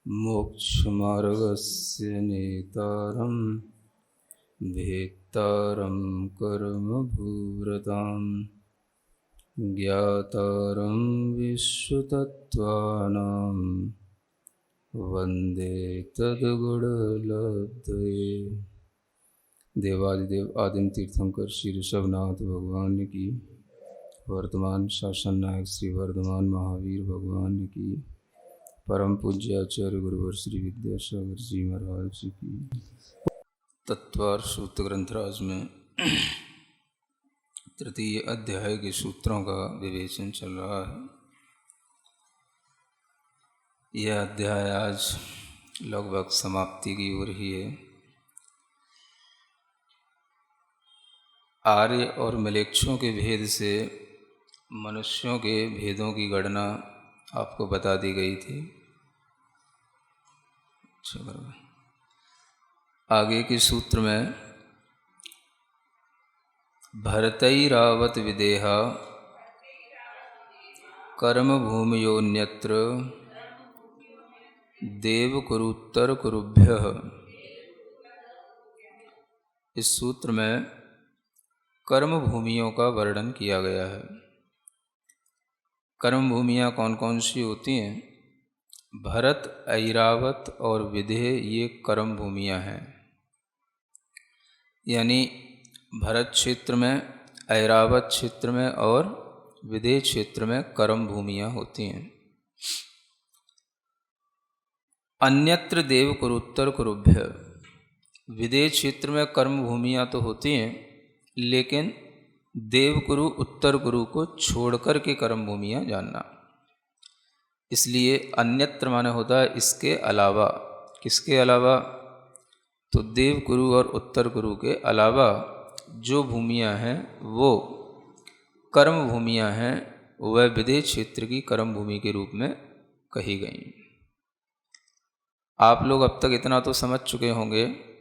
मोक्षमार्गस्य नेतारं भेत्तारं कर्मभूरतां ज्ञातारं विश्वतत्त्वानां वन्दे तद्गुणलब्धये। देवादिदेव आदिम तीर्थंकर श्री ऋषभनाथ भगवान की, वर्तमान शासन नायक श्री वर्धमान महावीर भगवान की, परम पूज्य आचार्य गुरुवर श्री विद्यासागर जी महाराज जी की। तत्वार्थ सूत्र ग्रंथराज में तृतीय अध्याय के सूत्रों का विवेचन चल रहा है। यह अध्याय आज लगभग समाप्ति की ओर ही है। आर्य और मलेच्छों के भेद से मनुष्यों के भेदों की गणना आपको बता दी गई थी। आगे के सूत्र में भरतैरावत विदेहा कर्म भूमयोन्यत्र देवकुरुत्तर कुरुभ्यः। इस सूत्र में कर्म भूमियों का वर्णन किया गया है। कर्म भूमियाँ कौन कौन सी होती हैं? भरत, ऐरावत और विदेह ये कर्म भूमियाँ हैं। यानी भरत क्षेत्र में, ऐरावत क्षेत्र में और विदेह क्षेत्र में कर्म भूमियाँ होती हैं। अन्यत्र देव कुरुत्तर कुरुभ्य। विदेह क्षेत्र में कर्म भूमियाँ तो होती हैं, लेकिन देवकुरु उत्तर कुरु को छोड़कर के कर्म भूमियाँ जानना। इसलिए अन्यत्र माने होता है इसके अलावा। किसके अलावा? तो देवकुरु और उत्तर कुरु के अलावा जो भूमियाँ हैं वो कर्म भूमियाँ हैं, वह विदेह क्षेत्र की कर्म भूमि के रूप में कही गई। आप लोग अब तक इतना तो समझ चुके होंगे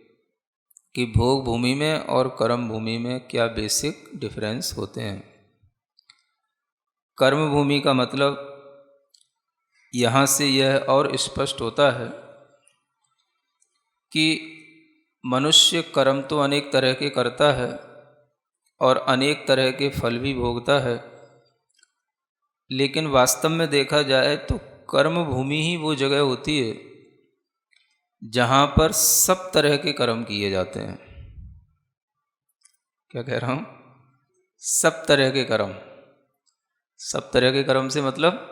कि भोग भूमि में और कर्म भूमि में क्या बेसिक डिफरेंस होते हैं। कर्म भूमि का मतलब यहाँ से यह और स्पष्ट होता है कि मनुष्य कर्म तो अनेक तरह के करता है और अनेक तरह के फल भी भोगता है, लेकिन वास्तव में देखा जाए तो कर्म भूमि ही वो जगह होती है जहाँ पर सब तरह के कर्म किए जाते हैं। क्या कह रहा हूँ? सब तरह के कर्म। सब तरह के कर्म से मतलब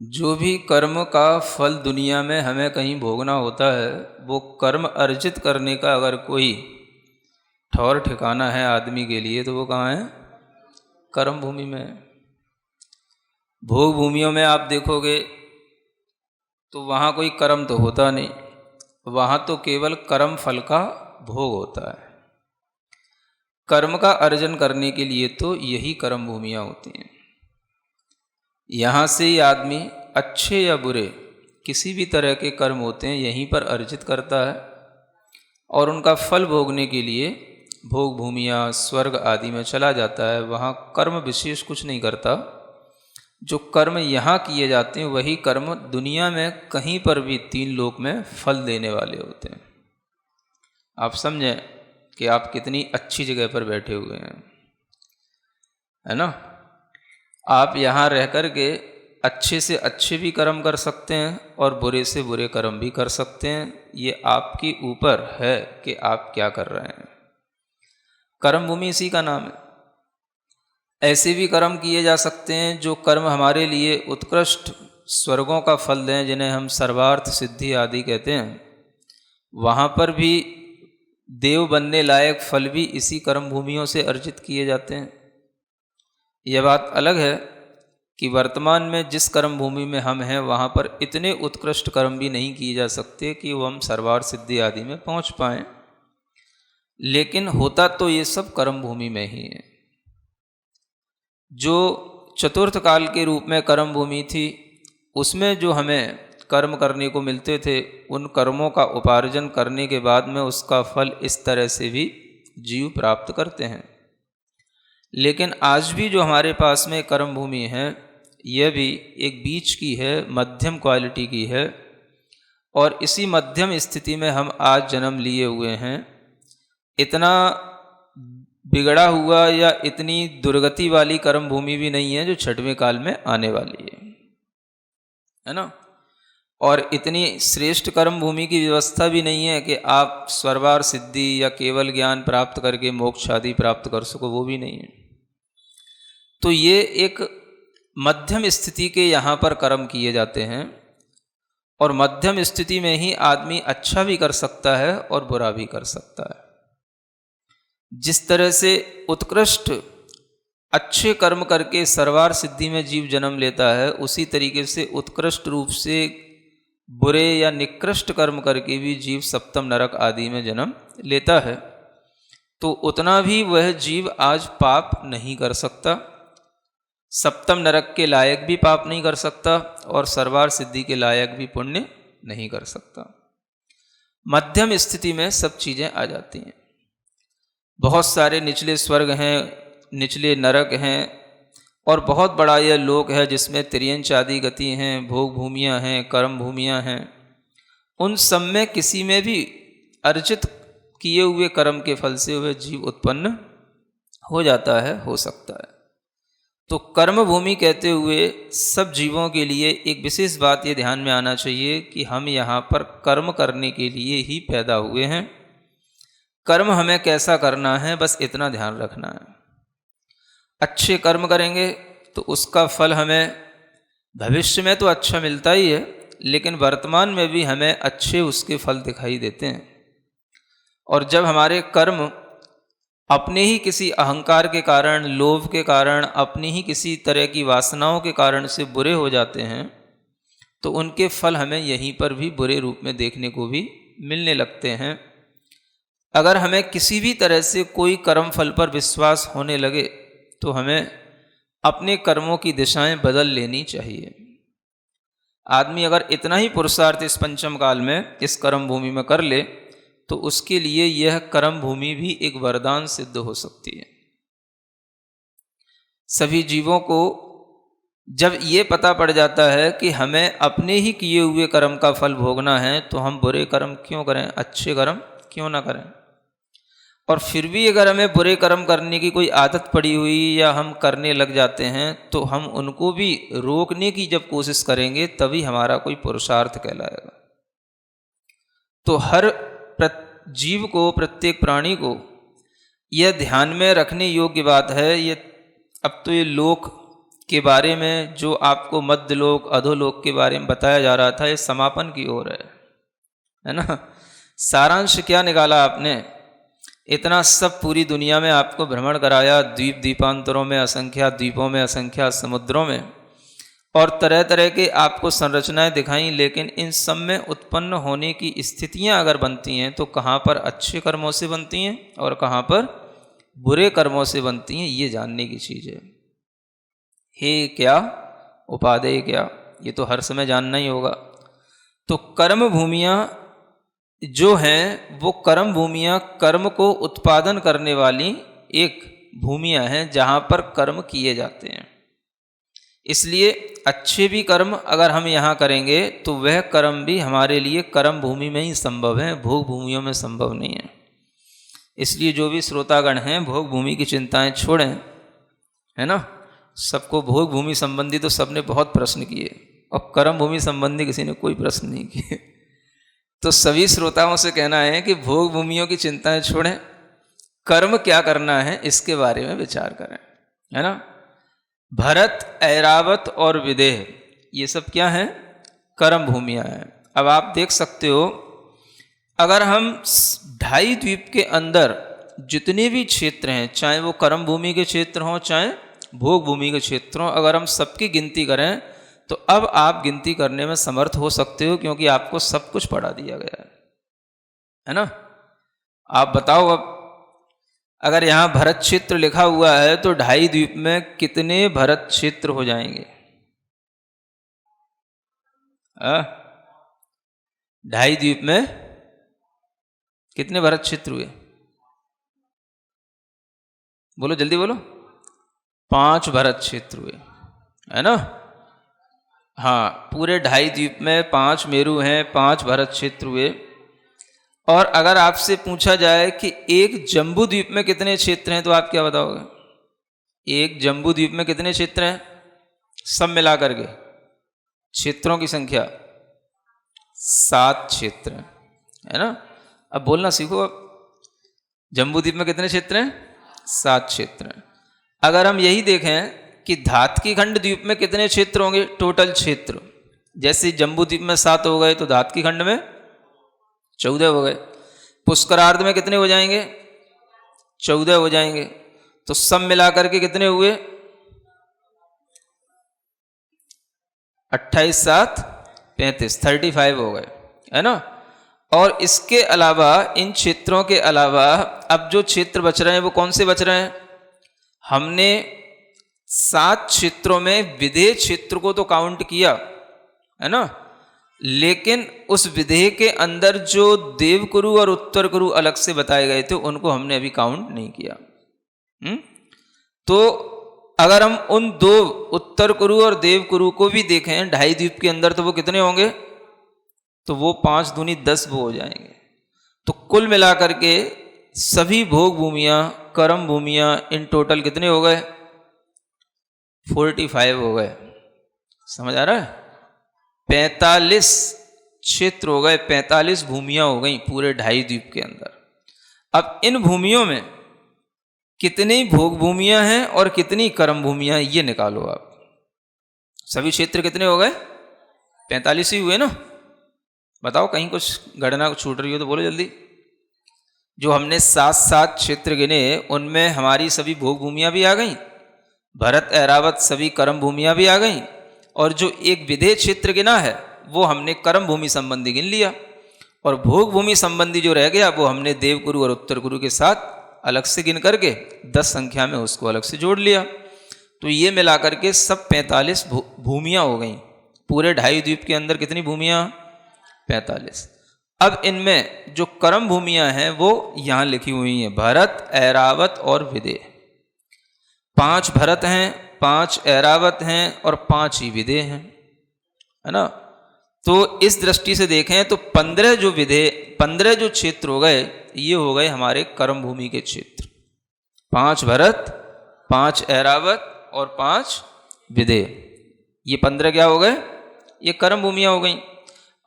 जो भी कर्म का फल दुनिया में हमें कहीं भोगना होता है, वो कर्म अर्जित करने का अगर कोई ठौर ठिकाना है आदमी के लिए तो वो कहाँ है? कर्म भूमि में। भोग भूमियों में आप देखोगे तो वहाँ कोई कर्म तो होता नहीं, वहाँ तो केवल कर्म फल का भोग होता है। कर्म का अर्जन करने के लिए तो यही कर्म भूमियाँ होती हैं। यहाँ से ही आदमी अच्छे या बुरे किसी भी तरह के कर्म होते हैं यहीं पर अर्जित करता है और उनका फल भोगने के लिए भोग भूमियाँ स्वर्ग आदि में चला जाता है। वहाँ कर्म विशेष कुछ नहीं करता। जो कर्म यहाँ किए जाते हैं वही कर्म दुनिया में कहीं पर भी तीन लोक में फल देने वाले होते हैं। आप समझें कि आप कितनी अच्छी जगह पर बैठे हुए हैं, है ना? आप यहाँ रह कर के अच्छे से अच्छे भी कर्म कर सकते हैं और बुरे से बुरे कर्म भी कर सकते हैं। ये आपके ऊपर है कि आप क्या कर रहे हैं। कर्म भूमि इसी का नाम है। ऐसे भी कर्म किए जा सकते हैं जो कर्म हमारे लिए उत्कृष्ट स्वर्गों का फल दें, जिन्हें हम सर्वार्थ सिद्धि आदि कहते हैं। वहाँ पर भी देव बनने लायक फल भी इसी कर्म भूमियों से अर्जित किए जाते हैं। यह बात अलग है कि वर्तमान में जिस कर्म भूमि में हम हैं वहाँ पर इतने उत्कृष्ट कर्म भी नहीं किए जा सकते कि वो हम सर्वार्थ सिद्धि आदि में पहुँच पाएँ, लेकिन होता तो ये सब कर्म भूमि में ही है। जो चतुर्थ काल के रूप में कर्म भूमि थी, उसमें जो हमें कर्म करने को मिलते थे, उन कर्मों का उपार्जन करने के बाद में उसका फल इस तरह से भी जीव प्राप्त करते हैं। लेकिन आज भी जो हमारे पास में कर्म भूमि है, यह भी एक बीच की है, मध्यम क्वालिटी की है, और इसी मध्यम स्थिति में हम आज जन्म लिए हुए हैं। इतना बिगड़ा हुआ या इतनी दुर्गति वाली कर्म भूमि भी नहीं है जो छठवें काल में आने वाली है ना। और इतनी श्रेष्ठ कर्म भूमि की व्यवस्था भी नहीं है कि आप स्वर्वार सिद्धि या केवल ज्ञान प्राप्त करके मोक्ष आदि प्राप्त कर सको, वो भी नहीं है। तो ये एक मध्यम स्थिति के यहाँ पर कर्म किए जाते हैं, और मध्यम स्थिति में ही आदमी अच्छा भी कर सकता है और बुरा भी कर सकता है। जिस तरह से उत्कृष्ट अच्छे कर्म करके सर्वार सिद्धि में जीव जन्म लेता है, उसी तरीके से उत्कृष्ट रूप से बुरे या निकृष्ट कर्म करके भी जीव सप्तम नरक आदि में जन्म लेता है। तो उतना भी वह जीव आज पाप नहीं कर सकता, सप्तम नरक के लायक भी पाप नहीं कर सकता और सर्वार सिद्धि के लायक भी पुण्य नहीं कर सकता। मध्यम स्थिति में सब चीज़ें आ जाती हैं। बहुत सारे निचले स्वर्ग हैं, निचले नरक हैं, और बहुत बड़ा यह लोक है जिसमें तिर्यंच आदि गति हैं, भोग भूमियाँ हैं, कर्म भूमियाँ हैं। उन सब में किसी में भी अर्जित किए हुए कर्म के फल से वह जीव उत्पन्न हो जाता है, हो सकता है। तो कर्म भूमि कहते हुए सब जीवों के लिए एक विशेष बात ये ध्यान में आना चाहिए कि हम यहाँ पर कर्म करने के लिए ही पैदा हुए हैं। कर्म हमें कैसा करना है, बस इतना ध्यान रखना है। अच्छे कर्म करेंगे तो उसका फल हमें भविष्य में तो अच्छा मिलता ही है, लेकिन वर्तमान में भी हमें अच्छे उसके फल दिखाई देते हैं। और जब हमारे कर्म अपने ही किसी अहंकार के कारण, लोभ के कारण, अपनी ही किसी तरह की वासनाओं के कारण से बुरे हो जाते हैं, तो उनके फल हमें यहीं पर भी बुरे रूप में देखने को भी मिलने लगते हैं। अगर हमें किसी भी तरह से कोई कर्म फल पर विश्वास होने लगे तो हमें अपने कर्मों की दिशाएं बदल लेनी चाहिए। आदमी अगर इतना ही पुरुषार्थ इस पंचम काल में इस कर्म भूमि में कर ले तो उसके लिए यह कर्म भूमि भी एक वरदान सिद्ध हो सकती है। सभी जीवों को जब ये पता पड़ जाता है कि हमें अपने ही किए हुए कर्म का फल भोगना है, तो हम बुरे कर्म क्यों करें, अच्छे कर्म क्यों ना करें। और फिर भी अगर हमें बुरे कर्म करने की कोई आदत पड़ी हुई या हम करने लग जाते हैं, तो हम उनको भी रोकने की जब कोशिश करेंगे तभी हमारा कोई पुरुषार्थ कहलाएगा। तो हर जीव को, प्रत्येक प्राणी को यह ध्यान में रखने योग्य बात है। ये अब तो ये लोक के बारे में जो आपको मध्यलोक, अधोलोक के बारे में बताया जा रहा था, ये समापन की ओर है ना। सारांश क्या निकाला आपने? इतना सब पूरी दुनिया में आपको भ्रमण कराया, द्वीप द्वीपांतरों में असंख्या द्वीपों में असंख्या समुद्रों में, और तरह तरह के आपको संरचनाएं दिखाई। लेकिन इन सब में उत्पन्न होने की स्थितियां अगर बनती हैं तो कहाँ पर अच्छे कर्मों से बनती हैं और कहाँ पर बुरे कर्मों से बनती हैं, ये जानने की चीज़ है। हे क्या उपादेय क्या, ये तो हर समय जानना ही होगा। तो कर्म भूमियाँ जो हैं वो कर्म भूमियाँ कर्म को उत्पादन करने वाली एक भूमियाँ हैं जहाँ पर कर्म किए जाते हैं। इसलिए अच्छे भी कर्म अगर हम यहाँ करेंगे तो वह कर्म भी हमारे लिए कर्म भूमि में ही संभव है, भोग भूमियों में संभव नहीं है। इसलिए जो भी श्रोतागण हैं भोग भूमि की चिंताएं छोड़ें, है ना। सबको भोग भूमि संबंधी तो सबने बहुत प्रश्न किए और कर्म भूमि संबंधी किसी ने कोई प्रश्न नहीं किए। तो सभी श्रोताओं से कहना है कि भोग भूमियों की चिंताएं छोड़ें, कर्म क्या करना है इसके बारे में विचार करें, है ना। भरत, ऐरावत और विदेह, ये सब क्या हैं? कर्म भूमियाँ हैं। अब आप देख सकते हो, अगर हम 2.5 द्वीप के अंदर जितने भी क्षेत्र हैं, चाहे वो कर्म भूमि के क्षेत्र हों चाहे भोग भूमि के क्षेत्र हों, अगर हम सबकी गिनती करें तो अब आप गिनती करने में समर्थ हो सकते हो, क्योंकि आपको सब कुछ पढ़ा दिया गया है ना। आप बताओ, अब अगर यहाँ भरत क्षेत्र लिखा हुआ है तो 2.5 द्वीप में कितने भरत क्षेत्र हो जाएंगे? 2.5 द्वीप में कितने भरत क्षेत्र हुए? बोलो जल्दी बोलो। 5 भरत क्षेत्र हुए, है ना। हाँ, पूरे 2.5 द्वीप में 5 मेरु हैं, 5 भरत क्षेत्र हुए। और अगर आपसे पूछा जाए कि एक जम्बू द्वीप में कितने क्षेत्र हैं, तो आप क्या बताओगे? एक जम्बू द्वीप में कितने क्षेत्र हैं सब मिलाकर के? क्षेत्रों की संख्या 7 क्षेत्र है ना। अब बोलना सीखो। अब जम्बू द्वीप में कितने क्षेत्र हैं? 7 क्षेत्र हैं। अगर हम यही देखें कि धातकी खंड द्वीप में कितने क्षेत्र होंगे, टोटल क्षेत्र, जैसे जम्बू द्वीप में 7 हो गए तो धातकी खंड में 14 हो गए। पुष्करार्ध में कितने हो जाएंगे? 14 हो जाएंगे। तो सब मिलाकर के कितने हुए? 28 7 35, 35 हो गए, है ना। और इसके अलावा, इन क्षेत्रों के अलावा अब जो क्षेत्र बच रहे हैं वो कौन से बच रहे हैं? हमने 7 क्षेत्रों में विदेह क्षेत्र को तो काउंट किया, है ना, लेकिन उस विदेह के अंदर जो देवकुरु और उत्तर कुरु अलग से बताए गए थे उनको हमने अभी काउंट नहीं किया। तो अगर हम उन 2 उत्तर कुरु और देव कुरु को भी देखें 2.5 द्वीप के अंदर, तो वो कितने होंगे? तो वो 5 दूनी 10 वो हो जाएंगे। तो कुल मिलाकर के सभी भोग भूमियाँ, कर्म भूमियाँ इन टोटल कितने हो गए? 45 हो गए। समझ आ रहा है? 45 क्षेत्र हो गए, 45 भूमियाँ हो गई पूरे 2.5 द्वीप के अंदर। अब इन भूमियों में कितनी भोग भूमियाँ हैं और कितनी कर्म भूमियाँ, ये निकालो आप। सभी क्षेत्र कितने हो गए? 45 ही हुए ना। बताओ, कहीं कुछ गणना छूट रही हो तो बोलो जल्दी। जो हमने 7 क्षेत्र गिने उनमें हमारी सभी भोग भूमियाँ भी आ गई, भरत ऐरावत सभी कर्म भूमियाँ भी आ गई, और जो एक विदेह क्षेत्र गिना है वो हमने कर्म भूमि संबंधी गिन लिया, और भोग भूमि संबंधी जो रह गया वो हमने देवकुरु और उत्तर कुरु के साथ अलग से गिन करके 10 संख्या में उसको अलग से जोड़ लिया। तो ये मिलाकर के सब 45 भूमियाँ हो गई। पूरे 2.5 द्वीप के अंदर कितनी भूमियाँ? 45। अब इनमें जो कर्म भूमियाँ हैं वो यहाँ लिखी हुई हैं, भरत, ऐरावत और विदेह। 5 भरत हैं, 5 ऐरावत हैं और 5 ही विदेह हैं, है ना। तो इस दृष्टि से देखें तो 15 जो विदेह, 15 जो क्षेत्र हो गए, ये हो गए हमारे कर्म भूमि के क्षेत्र। 5 भरत, 5 ऐरावत और 5 विदेह, ये 15 क्या हो गए? ये कर्म भूमियाँ हो गई।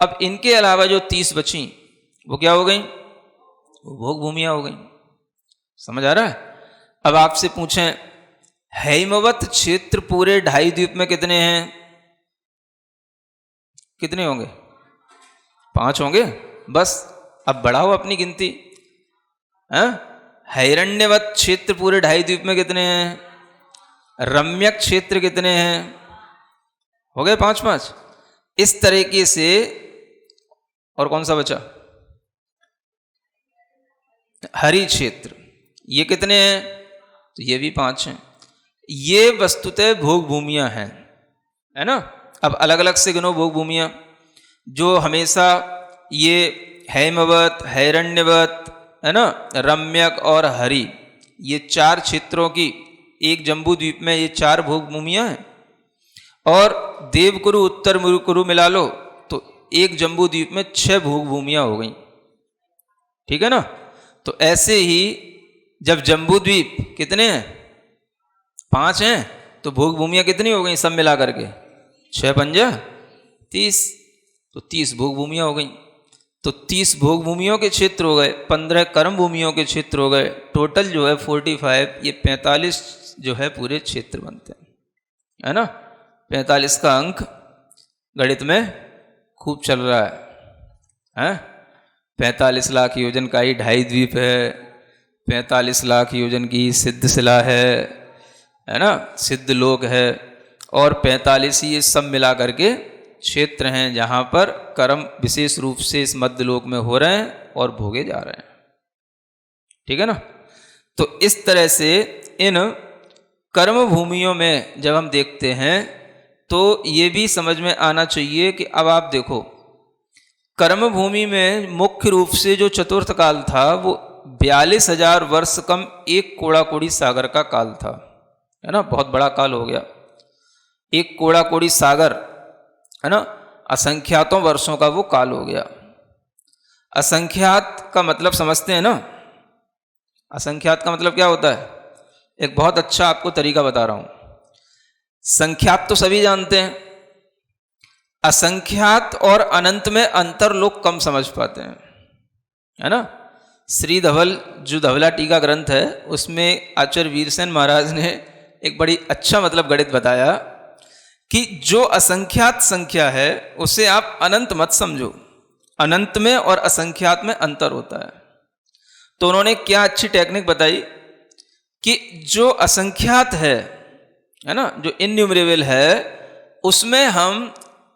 अब इनके अलावा जो 30 बची वो क्या हो गई? वो भोग भूमियाँ हो गई। समझ आ रहा है? अब आपसे पूछें, हैमवत क्षेत्र पूरे 2.5 द्वीप में कितने हैं? कितने होंगे? 5 होंगे बस। अब बढ़ाओ अपनी गिनती। हैरण्यवत क्षेत्र पूरे 2.5 द्वीप में कितने हैं? रम्यक क्षेत्र कितने हैं? हो गए 5-5। इस तरीके से, और कौन सा बचा? हरि क्षेत्र, ये कितने हैं? तो ये भी 5 हैं। ये वस्तुतः भोग भूमियाँ हैं, है ना। अब अलग अलग से गिनो भोग भूमियाँ। जो हमेशा ये हैमवत, हैरण्यवत, है ना, रम्यक और हरि, ये 4 क्षेत्रों की एक जम्बू द्वीप में ये 4 भोग भूमियाँ हैं। और देवकुरु, उत्तर कुरु मिला लो तो एक जम्बू द्वीप में 6 भोग भूमियाँ हो गई। ठीक है ना। तो ऐसे ही जब जम्बू द्वीप कितने हैं? 5 हैं, तो भोग भूमियाँ कितनी हो गई सब मिला करके? 6 पंजा 30, तो 30 भोग भूमियाँ हो गई। तो 30 भोग भूमियों के क्षेत्र हो गए, 15 कर्म भूमियों के क्षेत्र हो गए। टोटल जो है 45, ये 45 जो है पूरे क्षेत्र बनते हैं, है ना। 45 का अंक गणित में खूब चल रहा है। 45 लाख योजन का ही 2.5 द्वीप है, 45 लाख योजन की सिद्ध शिला है ना, सिद्ध लोक है, और 45 ही ये सब मिला करके क्षेत्र हैं जहाँ पर कर्म विशेष रूप से इस मध्य लोक में हो रहे हैं और भोगे जा रहे हैं। ठीक है ना। तो इस तरह से इन कर्म भूमियों में जब हम देखते हैं तो ये भी समझ में आना चाहिए कि अब आप देखो, कर्म भूमि में मुख्य रूप से जो चतुर्थ काल था वो 42,000 वर्ष कम एक कोड़ा कोड़ी सागर का काल था, है ना। बहुत बड़ा काल हो गया। एक कोड़ा कोड़ी सागर है ना, असंख्यातों वर्षों का वो काल हो गया। असंख्यात का मतलब समझते हैं ना, असंख्यात का मतलब क्या होता है? एक बहुत अच्छा आपको तरीका बता रहा हूं। संख्यात तो सभी जानते हैं, असंख्यात और अनंत में अंतर लोग कम समझ पाते हैं, है ना। श्री धवल जो धवला टीका ग्रंथ है उसमें आचार्य वीरसेन महाराज ने एक बड़ी अच्छा मतलब गणित बताया कि जो असंख्यात संख्या है उसे आप अनंत मत समझो, अनंत में और असंख्यात में अंतर होता है। तो उन्होंने क्या अच्छी टेक्निक बताई कि जो असंख्यात है ना, जो इन्यूमरेबल है, उसमें हम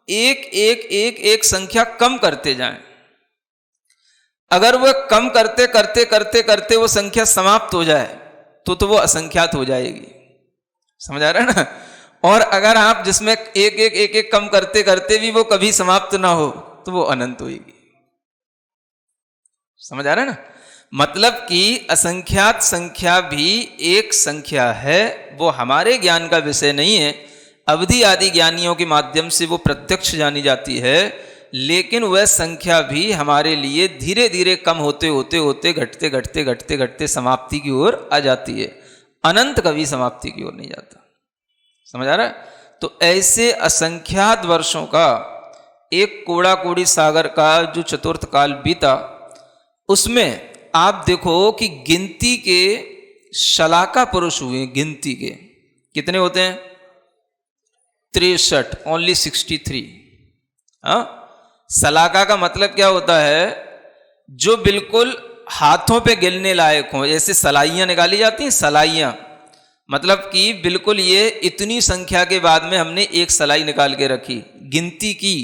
एक एक एक एक संख्या कम करते जाएं। अगर वह कम करते करते करते करते वो संख्या समाप्त हो जाए तो वो असंख्यात हो जाएगी, समझ आ रहा है ना। और अगर आप जिसमें एक एक एक एक कम करते करते भी वो कभी समाप्त ना हो तो वो अनंत होगी, समझ आ रहा है ना। मतलब कि असंख्यात संख्या भी एक संख्या है, वो हमारे ज्ञान का विषय नहीं है, अवधि आदि ज्ञानियों के माध्यम से वो प्रत्यक्ष जानी जाती है, लेकिन वह संख्या भी हमारे लिए धीरे धीरे कम होते होते होते घटते घटते घटते घटते समाप्ति की ओर आ जाती है। अनंत कभी समाप्ति की ओर नहीं जाता, समझ आ रहा है। तो ऐसे असंख्यात वर्षों का एक कोड़ा कोड़ी सागर का जो चतुर्थ काल बीता, उसमें आप देखो कि गिनती के शलाका पुरुष हुए, गिनती के कितने होते हैं? 63, ओनली 63। हाँ, सलाका का मतलब क्या होता है? जो बिल्कुल हाथों पे गिनने लायक हो, जैसे सलाइयां निकाली जाती हैं, सलाइयां मतलब कि बिल्कुल ये इतनी संख्या के बाद में हमने एक सलाई निकाल के रखी, गिनती की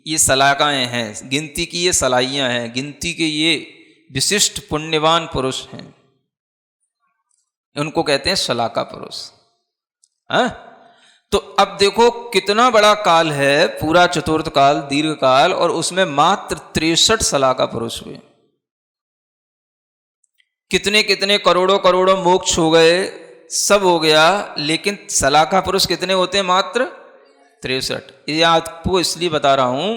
ये सलाकाएं हैं, गिनती की ये सलाइयां हैं, गिनती के ये विशिष्ट पुण्यवान पुरुष हैं, उनको कहते हैं शलाका पुरुष। हाँ, तो अब देखो कितना बड़ा काल है, पूरा चतुर्थ काल, दीर्घ काल, और उसमें मात्र 63 शलाका पुरुष हुए। कितने कितने करोड़ों करोड़ों मोक्ष हो गए, सब हो गया, लेकिन शलाका पुरुष कितने होते हैं? मात्र 63। ये आपको इसलिए बता रहा हूं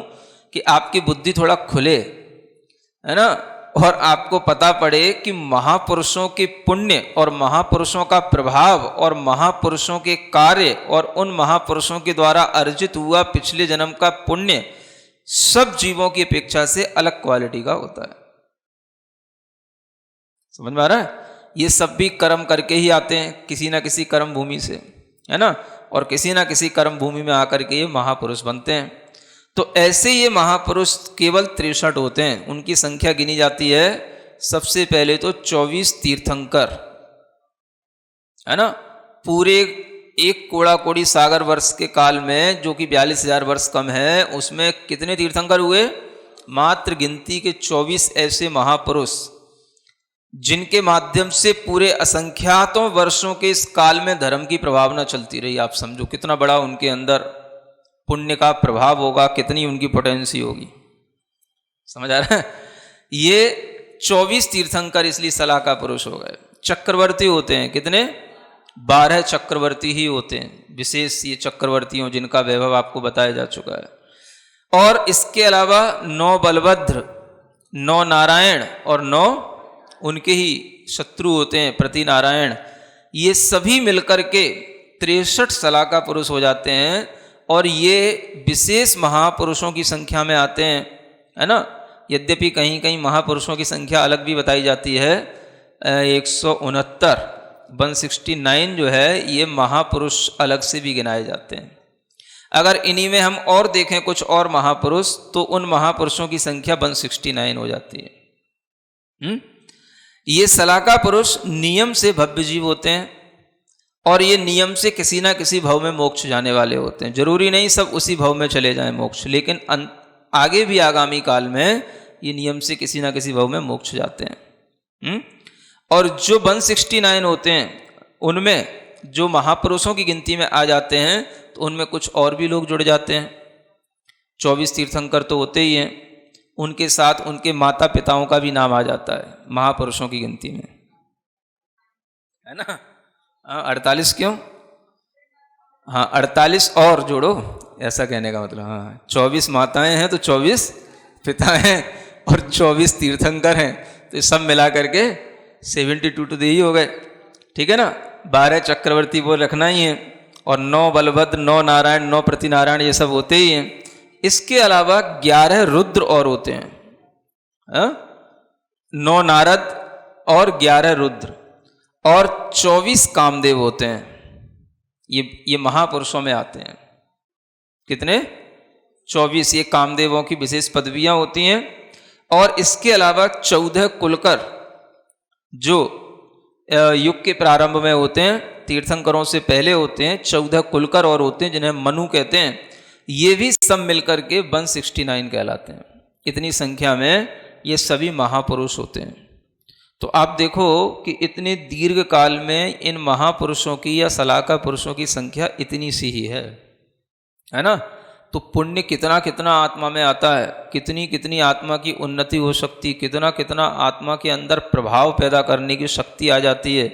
कि आपकी बुद्धि थोड़ा खुले, है ना, और आपको पता पड़े कि महापुरुषों के पुण्य और महापुरुषों का प्रभाव और महापुरुषों के कार्य और उन महापुरुषों के द्वारा अर्जित हुआ पिछले जन्म का पुण्य सब जीवों की अपेक्षा से अलग क्वालिटी का होता है। समझ में आ रहा है? ये सब भी कर्म करके ही आते हैं, किसी ना किसी कर्म भूमि से, है ना, और किसी ना किसी कर्म भूमि में आकर के ये महापुरुष बनते हैं। तो ऐसे ये महापुरुष केवल 63 होते हैं, उनकी संख्या गिनी जाती है। सबसे पहले तो 24 तीर्थंकर, है ना, पूरे एक कोड़ा कोड़ी सागर वर्ष के काल में, जो कि 42,000 वर्ष कम है, उसमें कितने तीर्थंकर हुए? मात्र गिनती के 24 ऐसे महापुरुष, जिनके माध्यम से पूरे असंख्यातों वर्षों के इस काल में धर्म की प्रभावना चलती रही। आप समझो कितना बड़ा उनके अंदर पुण्य का प्रभाव होगा, कितनी उनकी पोटेंसी होगी, समझ आ रहा है। ये 24 तीर्थंकर इसलिए सलाका पुरुष हो गए। चक्रवर्ती होते हैं कितने? 12 चक्रवर्ती ही होते हैं, विशेष ये चक्रवर्तियों जिनका वैभव आपको बताया जा चुका है। और इसके अलावा 9 बलभद्र, 9 नारायण और 9 उनके ही शत्रु होते हैं, प्रति नारायण। ये सभी मिलकर के 63 सलाका पुरुष हो जाते हैं, और ये विशेष महापुरुषों की संख्या में आते हैं, है ना। यद्यपि कहीं कहीं महापुरुषों की संख्या अलग भी बताई जाती है, 169 169 जो है ये महापुरुष अलग से भी गिनाए जाते हैं। अगर इन्हीं में हम और देखें कुछ और महापुरुष, तो उन महापुरुषों की संख्या 169 हो जाती है। ये सलाका पुरुष नियम से भव्य जीव होते हैं, और ये नियम से किसी ना किसी भव में मोक्ष जाने वाले होते हैं। जरूरी नहीं सब उसी भव में चले जाएं मोक्ष, लेकिन आगे भी आगामी काल में ये नियम से किसी ना किसी भव में मोक्ष जाते हैं। और जो 169 होते हैं, उनमें जो महापुरुषों की गिनती में आ जाते हैं, तो उनमें कुछ और भी लोग जुड़ जाते हैं। 24 तीर्थंकर तो होते ही हैं, उनके साथ उनके माता पिताओं का भी नाम आ जाता है महापुरुषों की गिनती में, है ना। 48 क्यों? हाँ, 48 और जोड़ो, ऐसा कहने का मतलब, हाँ 24 माताएं हैं तो 24 पिता हैं और 24 तीर्थंकर हैं, तो ये सब मिला करके 72 तो ही हो गए, ठीक है ना। 12 चक्रवर्ती वो रखना ही है, और 9 बलभद्र, 9 नारायण, 9 प्रतिनारायण, ये सब होते ही हैं। इसके अलावा 11 रुद्र और होते हैं, 9 नारद और 11 रुद्र और 24 कामदेव होते हैं। ये महापुरुषों में आते हैं। कितने? 24 ये कामदेवों की विशेष पदवियां होती हैं। और इसके अलावा 14 कुलकर जो युग के प्रारंभ में होते हैं, तीर्थंकरों से पहले होते हैं, 14 कुलकर और होते हैं जिन्हें मनु कहते हैं। ये भी सब मिलकर के 169 कहलाते हैं। इतनी संख्या में ये सभी महापुरुष होते हैं। तो आप देखो कि इतने दीर्घ काल में इन महापुरुषों की या सलाका पुरुषों की संख्या इतनी सी ही है ना। तो पुण्य कितना कितना आत्मा में आता है, कितनी कितनी आत्मा की उन्नति हो सकती, कितना कितना आत्मा के अंदर प्रभाव पैदा करने की शक्ति आ जाती है।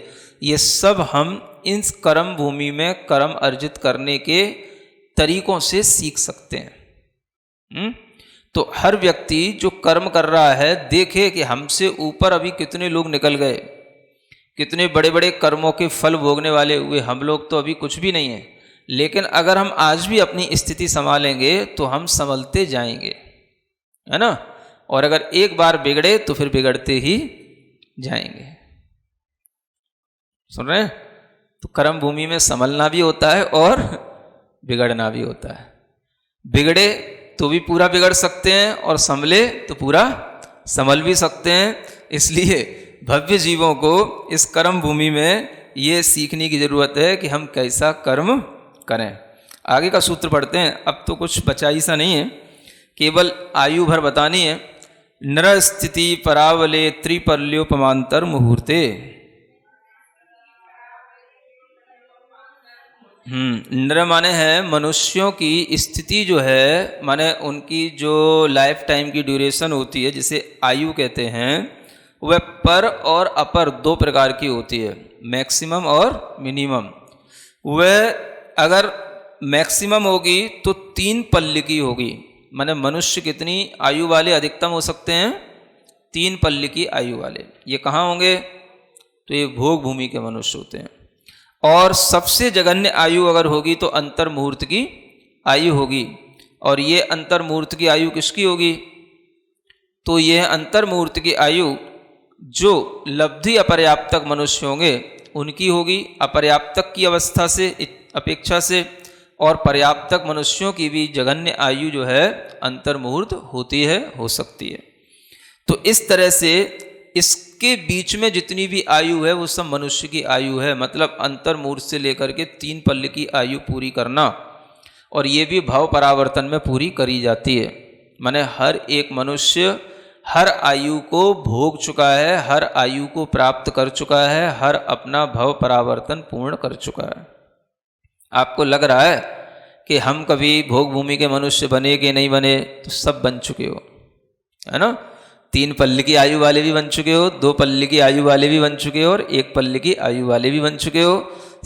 ये सब हम इस कर्म भूमि में कर्म अर्जित करने के तरीकों से सीख सकते हैं। तो हर व्यक्ति जो कर्म कर रहा है देखे कि हमसे ऊपर अभी कितने लोग निकल गए, कितने बड़े बड़े कर्मों के फल भोगने वाले हुए। हम लोग तो अभी कुछ भी नहीं है, लेकिन अगर हम आज भी अपनी स्थिति संभालेंगे तो हम संभलते जाएंगे, है ना। और अगर एक बार बिगड़े तो फिर बिगड़ते ही जाएंगे। सुन रहे हैं? तो कर्म भूमि में संभलना भी होता है और बिगड़ना भी होता है। बिगड़े तो भी पूरा बिगड़ सकते हैं और संभले तो पूरा संभल भी सकते हैं। इसलिए भव्य जीवों को इस कर्म भूमि में ये सीखने की जरूरत है कि हम कैसा कर्म करें। आगे का सूत्र पढ़ते हैं। अब तो कुछ बचा ही सा नहीं है, केवल आयु भर बतानी है। नर स्थिति परावले त्रिपर्ल्योपमांतर मुहूर्ते। नर माने है मनुष्यों की स्थिति जो है, माने उनकी जो लाइफ टाइम की ड्यूरेशन होती है जिसे आयु कहते हैं, वह पर और अपर 2 प्रकार की होती है, मैक्सिमम और मिनिमम। वह अगर मैक्सिमम होगी तो 3 पल्ले की होगी। माने मनुष्य कितनी आयु वाले अधिकतम हो सकते हैं? 3 पल्ले की आयु वाले। ये कहाँ होंगे? तो ये भोग भूमि के मनुष्य होते हैं। और सबसे जघन्य आयु अगर होगी तो अंतर मुहूर्त की आयु होगी। और ये अंतर मुहूर्त की आयु किसकी होगी? तो यह अंतर मुहूर्त की आयु जो लब्धि अपर्याप्तक मनुष्य होंगे उनकी होगी, अपर्याप्तक की अवस्था से अपेक्षा से। और पर्याप्तक मनुष्यों की भी जघन्य आयु जो है अंतर मुहूर्त होती है, हो सकती है। तो इस तरह से इसके बीच में जितनी भी आयु है वो सब मनुष्य की आयु है। मतलब अंतर मुहूर्त से लेकर के 3 पल्ले की आयु पूरी करना। और ये भी भाव परावर्तन में पूरी करी जाती है। माने हर एक मनुष्य हर आयु को भोग चुका है, हर आयु को प्राप्त कर चुका है, हर अपना भाव परावर्तन पूर्ण कर चुका है। आपको लग रहा है कि हम कभी भोग भूमि के मनुष्य बने कि नहीं बने? तो सब बन चुके हो, है ना। 3 पल्ले की आयु वाले भी बन चुके हो, 2 पल्ले की आयु वाले भी बन चुके हो और 1 पल्ले की आयु वाले भी बन चुके हो।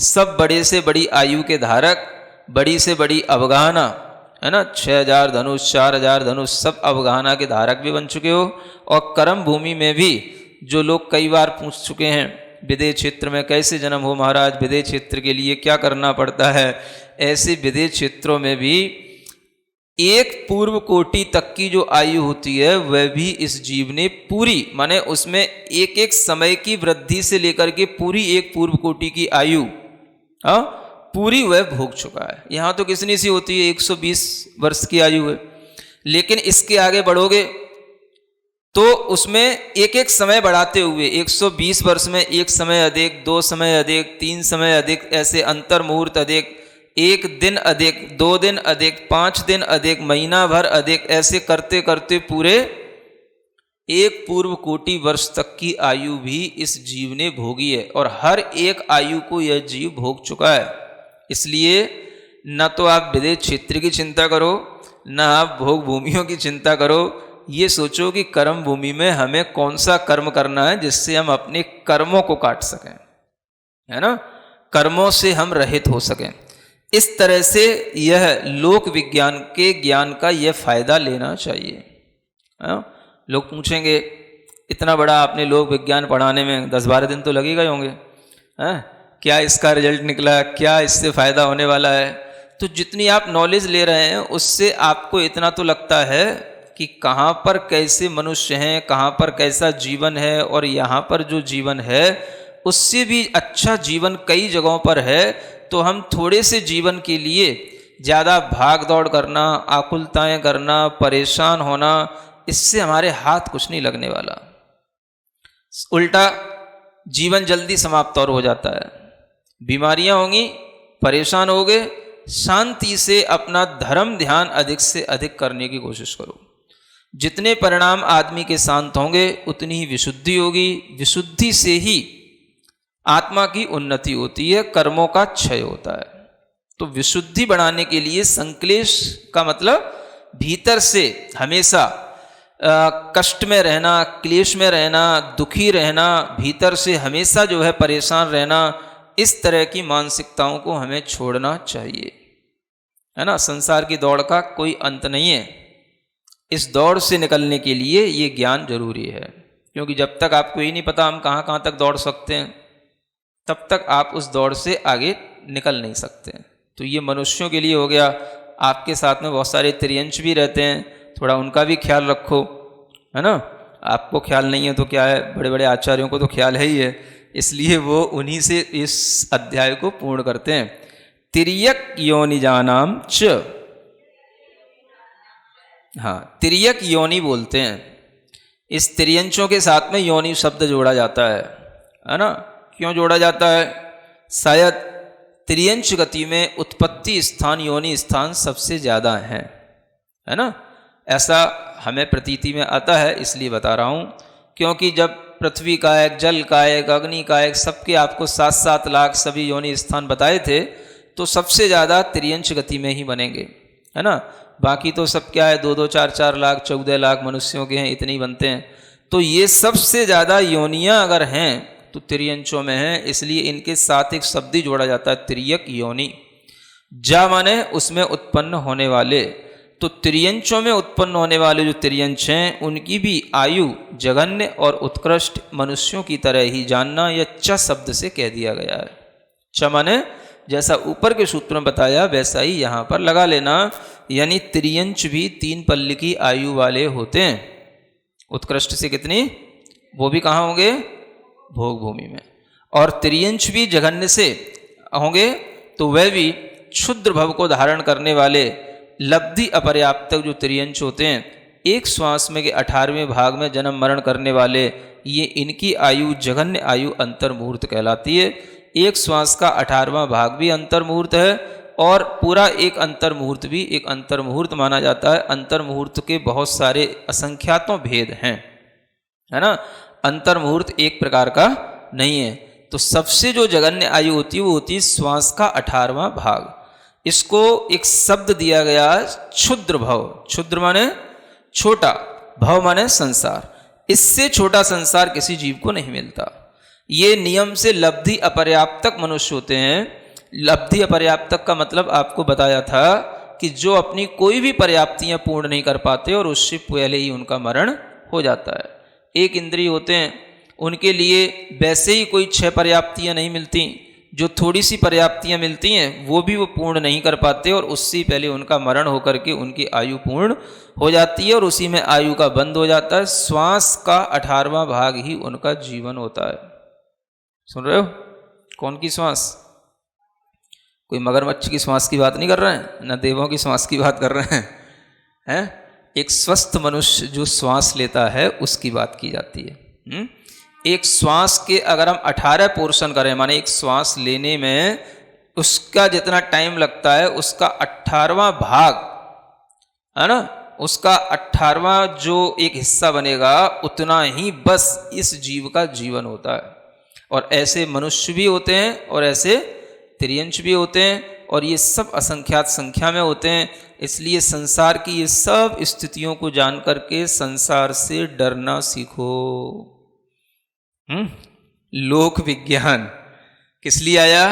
सब बड़े से बड़ी आयु के धारक, बड़ी से बड़ी अवगाहना, है ना। 6000 धनुष, 4000 धनुष, सब अवगाहना के धारक भी बन चुके हो। और कर्म भूमि में भी जो लोग कई बार पूछ चुके हैं विदेह क्षेत्र में कैसे जन्म हो महाराज, विदेह क्षेत्र के लिए क्या करना पड़ता है, ऐसे विदेह क्षेत्रों में भी एक पूर्व कोटि तक की जो आयु होती है वह भी इस जीव ने पूरी, माने उसमें एक एक समय की वृद्धि से लेकर के पूरी एक पूर्व कोटि की आयु पूरी वह भोग चुका है। यहाँ तो कितनी सी होती है? 120 वर्ष की आयु है। लेकिन इसके आगे बढ़ोगे तो उसमें एक एक समय बढ़ाते हुए 120 वर्ष में 1 समय अधिक, 2 समय अधिक, 3 समय अधिक, ऐसे अंतर मुहूर्त अधिक, 1 दिन अधिक, 2 दिन अधिक, 5 दिन अधिक, महीना भर अधिक, ऐसे करते करते पूरे एक पूर्व कोटि वर्ष तक की आयु भी इस जीव ने भोगी है। और हर एक आयु को यह जीव भोग चुका है। इसलिए न तो आप विदेह क्षेत्र की चिंता करो, न आप भोग भूमियों की चिंता करो। ये सोचो कि कर्म भूमि में हमें कौन सा कर्म करना है जिससे हम अपने कर्मों को काट सकें, है ना, कर्मों से हम रहित हो सकें। इस तरह से यह लोक विज्ञान के ज्ञान का यह फायदा लेना चाहिए। लोग पूछेंगे इतना बड़ा आपने लोक विज्ञान पढ़ाने में 10-12 दिन तो लगे गए होंगे, क्या इसका रिजल्ट निकला, क्या इससे फायदा होने वाला है? तो जितनी आप नॉलेज ले रहे हैं उससे आपको इतना तो लगता है कि कहाँ पर कैसे मनुष्य हैं, कहाँ पर कैसा जीवन है, और यहाँ पर जो जीवन है उससे भी अच्छा जीवन कई जगहों पर है। तो हम थोड़े से जीवन के लिए ज़्यादा भाग दौड़ करना, आकुलताएं करना, परेशान होना, इससे हमारे हाथ कुछ नहीं लगने वाला। उल्टा जीवन जल्दी समाप्त और हो जाता है। बीमारियां होंगी, परेशान होगे, शांति से अपना धर्म ध्यान अधिक से अधिक करने की कोशिश करो। जितने परिणाम आदमी के शांत होंगे उतनी ही विशुद्धि होगी। विशुद्धि से ही आत्मा की उन्नति होती है, कर्मों का क्षय होता है। तो विशुद्धि बढ़ाने के लिए संक्लेश का मतलब भीतर से हमेशा कष्ट में रहना, क्लेश में रहना, दुखी रहना, भीतर से हमेशा जो है परेशान रहना, इस तरह की मानसिकताओं को हमें छोड़ना चाहिए, है ना। संसार की दौड़ का कोई अंत नहीं है। इस दौड़ से निकलने के लिए ये ज्ञान जरूरी है, क्योंकि जब तक आपको ये नहीं पता हम कहाँ कहाँ तक दौड़ सकते हैं, तब तक आप उस दौड़ से आगे निकल नहीं सकते। तो ये मनुष्यों के लिए हो गया। आपके साथ में बहुत सारे त्रियंश भी रहते हैं, थोड़ा उनका भी ख्याल रखो, है ना। आपको ख्याल नहीं है तो क्या है, बड़े बड़े आचार्यों को तो ख्याल है ही है, इसलिए वो उन्हीं से इस अध्याय को पूर्ण करते हैं। तिर्यक योनिजानाम च, हाँ, तिर्यक योनि बोलते हैं। इस तिर्यंशों के साथ में योनि शब्द जोड़ा जाता है ना। क्यों जोड़ा जाता है? शायद त्रियंश गति में उत्पत्ति स्थान, योनि स्थान सबसे ज़्यादा है ना। ऐसा हमें प्रतीति में आता है, इसलिए बता रहा हूँ। क्योंकि जब पृथ्वी का एक, जल का एक, अग्नि का एक, सबके आपको 7-7 लाख सभी योनि स्थान बताए थे, तो सबसे ज़्यादा त्रियंश गति में ही बनेंगे, है ना। बाकी तो सब क्या है, 2-2, 4-4 लाख, 14 लाख मनुष्यों के हैं, इतने ही बनते हैं। तो ये सबसे ज़्यादा योनियाँ अगर हैं तो त्रियंशों में हैं, इसलिए इनके साथ एक शब्द ही जोड़ा जाता है, तिर्यक योनि। जा माने उसमें उत्पन्न होने वाले। तो त्रियंशों में उत्पन्न होने वाले जो त्रियंश हैं उनकी भी आयु जघन्य और उत्कृष्ट मनुष्यों की तरह ही जानना, यह च शब्द से कह दिया गया है। च माने जैसा ऊपर के सूत्र में बताया वैसा ही यहाँ पर लगा लेना, यानी त्रियंश भी 3 पल्ल की आयु वाले होते हैं। उत्कृष्ट से कितनी? वो भी कहाँ होंगे? भोग भूमि में। और त्रियंश भी जघन्य से होंगे तो वह भी क्षुद्र भव को धारण करने वाले लब्धि अपर्याप्तक जो त्रियंश होते हैं, एक श्वास में के 18वें भाग में जन्म मरण करने वाले, ये इनकी आयु जघन्य आयु अंतर्मुहूर्त कहलाती है। एक श्वास का 18वां भाग भी अंतर्मुहूर्त है, और पूरा एक अंतर्मुहूर्त भी एक अंतर्मुहूर्त माना जाता है। अंतर्मुहूर्त के बहुत सारे असंख्यातों भेद हैं, है ना। अंतर्मुहूर्त एक प्रकार का नहीं है। तो सबसे जो जघन्य आयु होती है वो होती है श्वास का 18वां भाग। इसको एक शब्द दिया गया क्षुद्र भव। क्षुद्र माने छोटा, भव माने संसार। इससे छोटा संसार किसी जीव को नहीं मिलता। ये नियम से लब्धि अपर्याप्तक मनुष्य होते हैं। लब्धि अपर्याप्तक का मतलब आपको बताया था कि जो अपनी कोई भी पर्याप्तियां पूर्ण नहीं कर पाते और उससे पहले ही उनका मरण हो जाता है। एक इंद्रिय होते हैं, उनके लिए वैसे ही कोई 6 पर्याप्तियां नहीं मिलती, जो थोड़ी सी पर्याप्तियां मिलती हैं वो भी वो पूर्ण नहीं कर पाते, और उससे पहले उनका मरण होकर के उनकी आयु पूर्ण हो जाती है, और उसी में आयु का बंद हो जाता है। श्वास का 18वां भाग ही उनका जीवन होता है। सुन रहे हो? कौन की श्वास? कोई मगरमच्छ की श्वास की बात नहीं कर रहे हैं, न देवों की श्वास की बात कर रहे हैं। एक स्वस्थ मनुष्य जो श्वास लेता है उसकी बात की जाती है। एक श्वास के अगर हम 18 पोर्शन करें, माने एक श्वास लेने में उसका जितना टाइम लगता है उसका 18वां भाग, है ना, उसका 18वां जो एक हिस्सा बनेगा उतना ही बस इस जीव का जीवन होता है। और ऐसे मनुष्य भी होते हैं और ऐसे त्रियंश भी होते हैं, और ये सब असंख्यात संख्या में होते हैं। इसलिए संसार की ये सब स्थितियों को जान करके संसार से डरना सीखो। लोक विज्ञान किस लिए आया?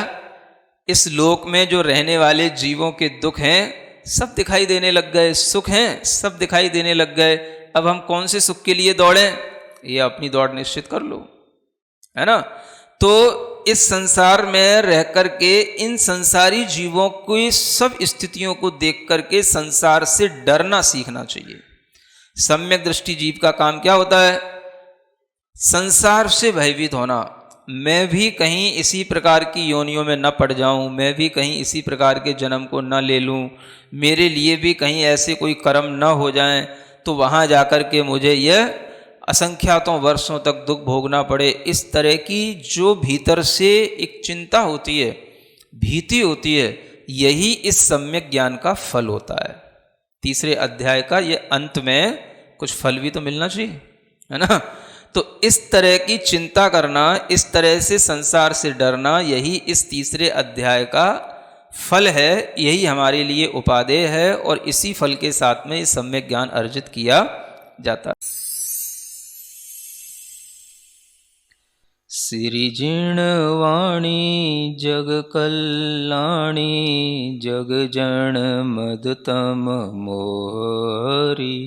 इस लोक में जो रहने वाले जीवों के दुख हैं सब दिखाई देने लग गए, सुख हैं सब दिखाई देने लग गए। अब हम कौन से सुख के लिए दौड़ें, ये अपनी दौड़ निश्चित कर लो, है ना। तो इस संसार में रह करके इन संसारी जीवों की सब स्थितियों को देख करके संसार से डरना सीखना चाहिए। सम्यक दृष्टि जीव का काम क्या होता है? संसार से भयभीत होना। मैं भी कहीं इसी प्रकार की योनियों में न पड़ जाऊं, मैं भी कहीं इसी प्रकार के जन्म को न ले लूं, मेरे लिए भी कहीं ऐसे कोई कर्म न हो जाएं तो वहां जाकर के मुझे यह असंख्यातों वर्षों तक दुख भोगना पड़े। इस तरह की जो भीतर से एक चिंता होती है, भीति होती है, यही इस सम्यक ज्ञान का फल होता है। तीसरे अध्याय का ये अंत में कुछ फल भी तो मिलना चाहिए, है ना। तो इस तरह की चिंता करना, इस तरह से संसार से डरना, यही इस तीसरे अध्याय का फल है, यही हमारे लिए उपादेय है और इसी फल के साथ में इस सम्यक ज्ञान अर्जित किया जाता है। सिरिजिणवाणी जग कल्याणी जग जन मदतम मोहरी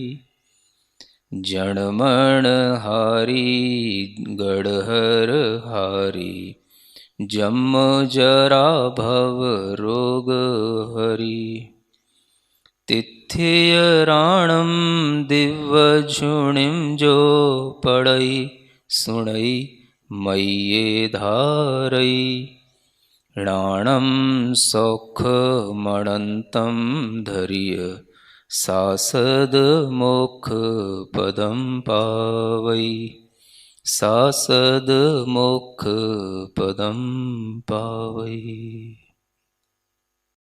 जणमण हारी गढ़हर हारी जम जरा भव रोग हरि तिथ्य राणम दिव्य झुणिम जो पड़ई सुणई मय्ये धारई राणम सौख मणंतम धरिय सासद मोक्ष पदम पावई सासद मोक्ष पदम पावई।